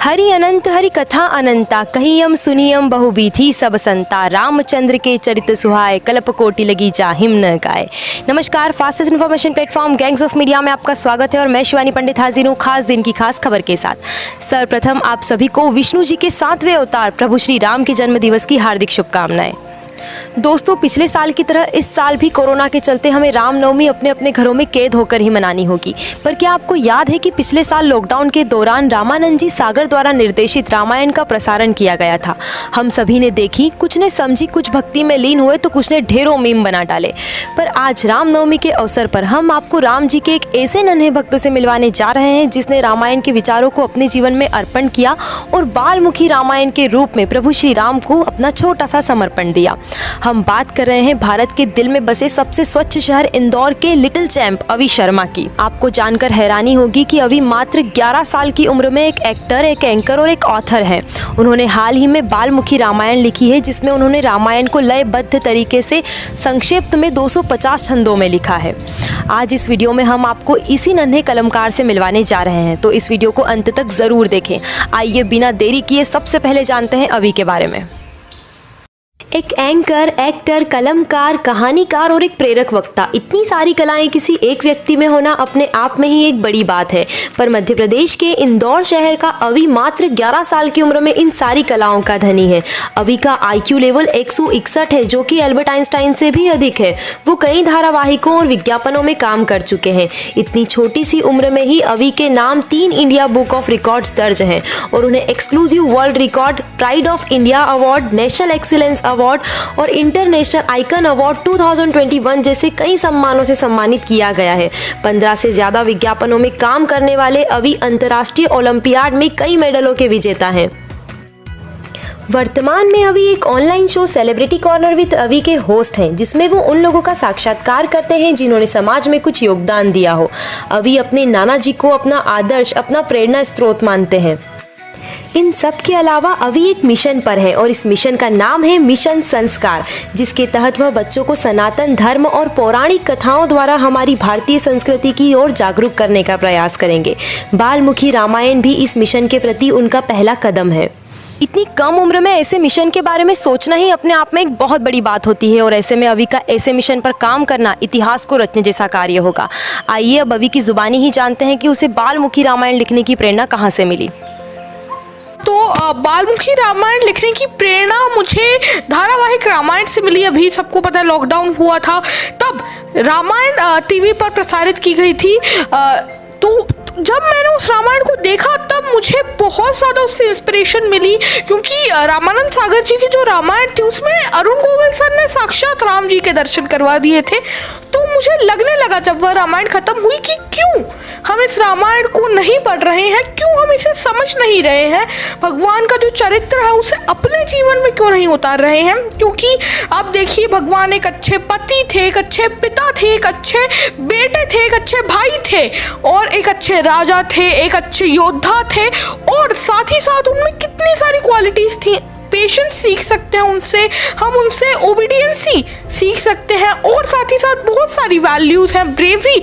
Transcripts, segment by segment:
हरि अनंत हरि कथा अनंता कहियम सुनियम बहुबीथी सब संता रामचंद्र के चरित सुहाए कल्प कोटि लगी जाहिम न गाए। नमस्कार, fastest information platform gangs of media में आपका स्वागत है और मैं शिवानी पंडित हाजिर हूँ खास दिन की खास खबर के साथ। सर्वप्रथम आप सभी को विष्णु जी के 7वें अवतार प्रभु श्री राम के जन्म दिवस की हार्दिक शुभकामनाएं। दोस्तों, पिछले साल की तरह इस साल भी कोरोना के चलते हमें रामनवमी अपने अपने घरों में कैद होकर ही मनानी होगी। पर क्या आपको याद है कि पिछले साल लॉकडाउन के दौरान रामानंद जी सागर द्वारा निर्देशित रामायण का प्रसारण किया गया था। हम सभी ने देखी, कुछ ने समझी, कुछ भक्ति में लीन हुए तो कुछ ने ढेरों मीम बना डाले। पर आज रामनवमी के अवसर पर हम आपको राम जी के एक ऐसे नन्हे भक्त से मिलवाने जा रहे हैं जिसने रामायण के विचारों को अपने जीवन में अर्पण किया और बालमुखी रामायण के रूप में प्रभु श्री राम को अपना छोटा सा समर्पण दिया। हम बात कर रहे हैं भारत के दिल में बसे सबसे स्वच्छ शहर इंदौर के लिटिल चैंप अवि शर्मा की। आपको जानकर हैरानी होगी कि अवि मात्र 11 साल की उम्र में एक एक्टर, एक एंकर और एक ऑथर हैं। उन्होंने हाल ही में बालमुखी रामायण लिखी है जिसमें उन्होंने रामायण को लयबद्ध तरीके से संक्षिप्त में 250 छंदों में लिखा है। आज इस वीडियो में हम आपको इसी नन्हे कलमकार से मिलवाने जा रहे हैं, तो इस वीडियो को अंत तक जरूर देखें। आइए बिना देरी किए सबसे पहले जानते हैं अवि के बारे में। एक एंकर, एक्टर, कलमकार, कहानीकार और एक प्रेरक वक्ता, इतनी सारी कलाएं किसी एक व्यक्ति में होना अपने आप में ही एक बड़ी बात है। पर मध्य प्रदेश के इंदौर शहर का अवि मात्र 11 साल की उम्र में इन सारी कलाओं का धनी है। अवि का IQ लेवल 161 है, जो कि एल्बर्ट आइंस्टाइन से भी अधिक है। वो कई धारावाहिकों और विज्ञापनों में काम कर चुके हैं। इतनी छोटी सी उम्र में ही अवि के नाम 3 इंडिया बुक ऑफ रिकॉर्ड्स दर्ज हैं और उन्हें exclusive world record, pride of India award, national excellence award और इंटरनेशनल आइकन अवार्ड 2021 जैसे कई सम्मानों से सम्मानित किया गया है। 15 से ज्यादा विज्ञापनों में काम करने वाले अवि अंतर्राष्ट्रीय ओलंपियाड में कई मेडलों के विजेता हैं। वर्तमान में अवि एक online show celebrity corner with Avi के होस्ट हैं, जिसमें वो उन लोगों का साक्षात्कार करते हैं जिन्होंने समाज में कुछ योगदान दिया हो। अवि अपने नाना जी को अपना आदर्श, अपना प्रेरणा स्रोत मानते हैं। इन सब के अलावा अवि एक मिशन पर है और इस मिशन का नाम है मिशन संस्कार, जिसके तहत वह बच्चों को सनातन धर्म और पौराणिक कथाओं द्वारा हमारी भारतीय संस्कृति की ओर जागरूक करने का प्रयास करेंगे। बालमुखी रामायण भी इस मिशन के प्रति उनका पहला कदम है। इतनी कम उम्र में ऐसे मिशन के बारे में सोचना ही अपने आप में एक बहुत बड़ी बात होती है और ऐसे में अवि का ऐसे मिशन पर काम करना इतिहास को रचने जैसा कार्य होगा। आइए अब अवि की जुबानी ही जानते हैं कि उसे बालमुखी रामायण लिखने की प्रेरणा कहाँ से मिली। तो बालमुखी रामायण लिखने की प्रेरणा मुझे धारावाहिक रामायण से मिली। अभी सबको पता है लॉकडाउन हुआ था, तब रामायण टीवी पर प्रसारित की गई थी। तो जब मैंने उस रामायण को देखा तब मुझे बहुत ज़्यादा उससे इंस्पिरेशन मिली, क्योंकि रामानंद सागर जी की जो रामायण थी उसमें अरुण गोविल सर ने साक्षात राम जी के दर्शन करवा दिए थे। तो मुझे लगने लगा जब वह रामायण खत्म हुई कि क्यों हम इस रामायण को नहीं पढ़ रहे हैं, क्यों हम इसे समझ नहीं रहे हैं, भगवान का जो चरित्र है उसे अपने जीवन में क्यों नहीं उतार रहे हैं। क्योंकि आप देखिए, भगवान एक अच्छे पति थे, एक अच्छे पिता थे, एक अच्छे बेटे थे, एक अच्छे भाई थे और एक अच्छे राजा थे, एक अच्छे योद्धा थे और साथ ही साथ उनमें कितनी सारी क्वालिटीज थी। पेशेंस सीख सकते हैं उनसे, हम उनसे ओबीडियंसी सीख सकते हैं और साथ ही साथ बहुत सारी वैल्यूज हैं, ब्रेवरी,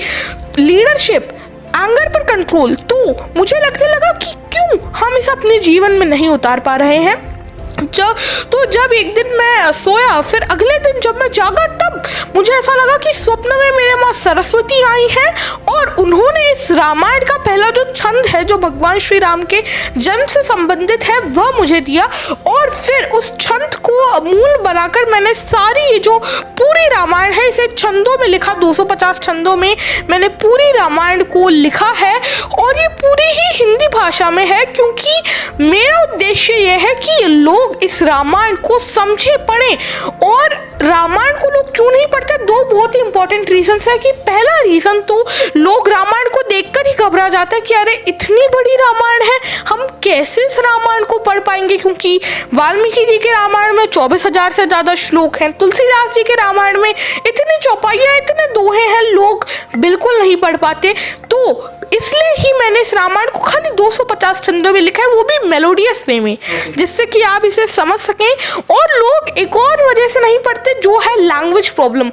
लीडरशिप, एंगर पर कंट्रोल। तो मुझे लगने लगा कि क्यों हम इसे अपने जीवन में नहीं उतार पा रहे हैं। जब एक दिन मैं सोया, फिर अगले दिन जब मैं जागा तब मुझे ऐसा लगा कि स्वप्न में मेरे माँ सरस्वती आई हैं और उन्होंने इस रामायण का पहला जो छंद है जो भगवान श्री राम के जन्म से संबंधित है वह मुझे दिया और फिर उस छंद को मूल बनाकर मैंने सारी जो पूरी रामायण है इसे छंदों में लिखा। 250 छंदों में मैंने पूरी रामायण को लिखा है और ये पूरी ही हिंदी भाषा में है, क्योंकि मेरा उद्देश्य यह है कि लोग इस रामायण को समझे, पढ़े। और रामायण को लोग क्यों नहीं पढ़ते, 2 बहुत ही इंपॉर्टेंट रीजंस है। कि पहला रीजन तो लोग रामायण को देखकर ही घबरा जाते हैं कि अरे इतनी बड़ी रामायण है, हम कैसे इस रामायण को पढ़ पाएंगे, क्योंकि वाल्मीकि जी के रामायण में 24,000 से ज्यादा श्लोक हैं, तुलसीदास जी के रामायण में इतनी चौपाइयाँ, इतने दोहे हैं, लोग बिल्कुल नहीं पढ़ पाते। तो इसलिए ही मैंने इस रामायण को खाली 250 छंदों में लिखा है, वो भी मेलोडियस वे में, जिससे कि आप इसे समझ सकें। और लोग एक और वजह से नहीं पढ़ते, जो है लैंग्वेज प्रॉब्लम।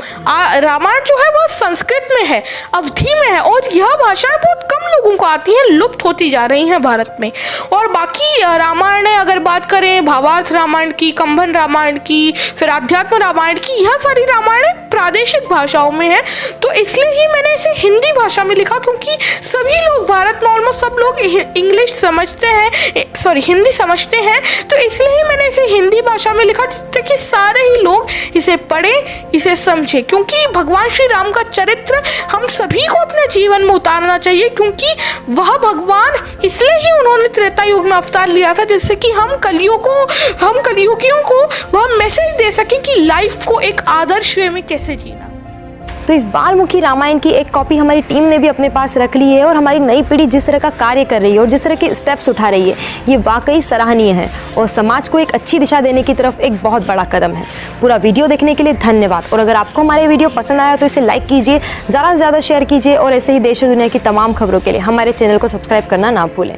रामायण जो है वह संस्कृत में है, अवधी में है, और यह भाषाएं बहुत कम लोगों को आती हैं, लुप्त होती जा रही हैं भारत में। और बाकी रामायण अगर बात करें भावार्थ रामायण की, कंभन रामायण की, फिर अध्यात्म रामायण की, यह सारी रामायण प्रादेशिक भाषाओं में है। तो इसलिए ही मैंने इसे हिंदी भाषा में लिखा, क्योंकि सभी लोग भारत में ऑलमोस्ट सब लोग इंग्लिश समझते हैं, हिंदी समझते हैं। तो इसलिए ही मैंने इसे हिंदी भाषा में लिखा, जिससे कि सारे ही लोग इसे पढ़ें, इसे समझें। क्योंकि भगवान श्री राम का चरित्र हम सभी को अपने जीवन में उतारना चाहिए, क्योंकि वह भगवान इसलिए ही उन्होंने त्रेता युग में अवतार लिया था, जिससे कि हम कलियुगियों को वह मैसेज दे सकें कि लाइफ को एक आदर्श वे में कैसे जीना। तो इस बालमुखी रामायण की एक कॉपी हमारी टीम ने भी अपने पास रख ली है, और हमारी नई पीढ़ी जिस तरह का कार्य कर रही है और जिस तरह के स्टेप्स उठा रही है, ये वाकई सराहनीय है और समाज को एक अच्छी दिशा देने की तरफ एक बहुत बड़ा कदम है। पूरा वीडियो देखने के लिए धन्यवाद, और अगर आपको हमारे वीडियो पसंद आया तो इसे लाइक कीजिए, ज़्यादा से ज़्यादा शेयर कीजिए, और ऐसे ही देश और दुनिया की तमाम खबरों के लिए हमारे चैनल को सब्सक्राइब करना ना भूलें।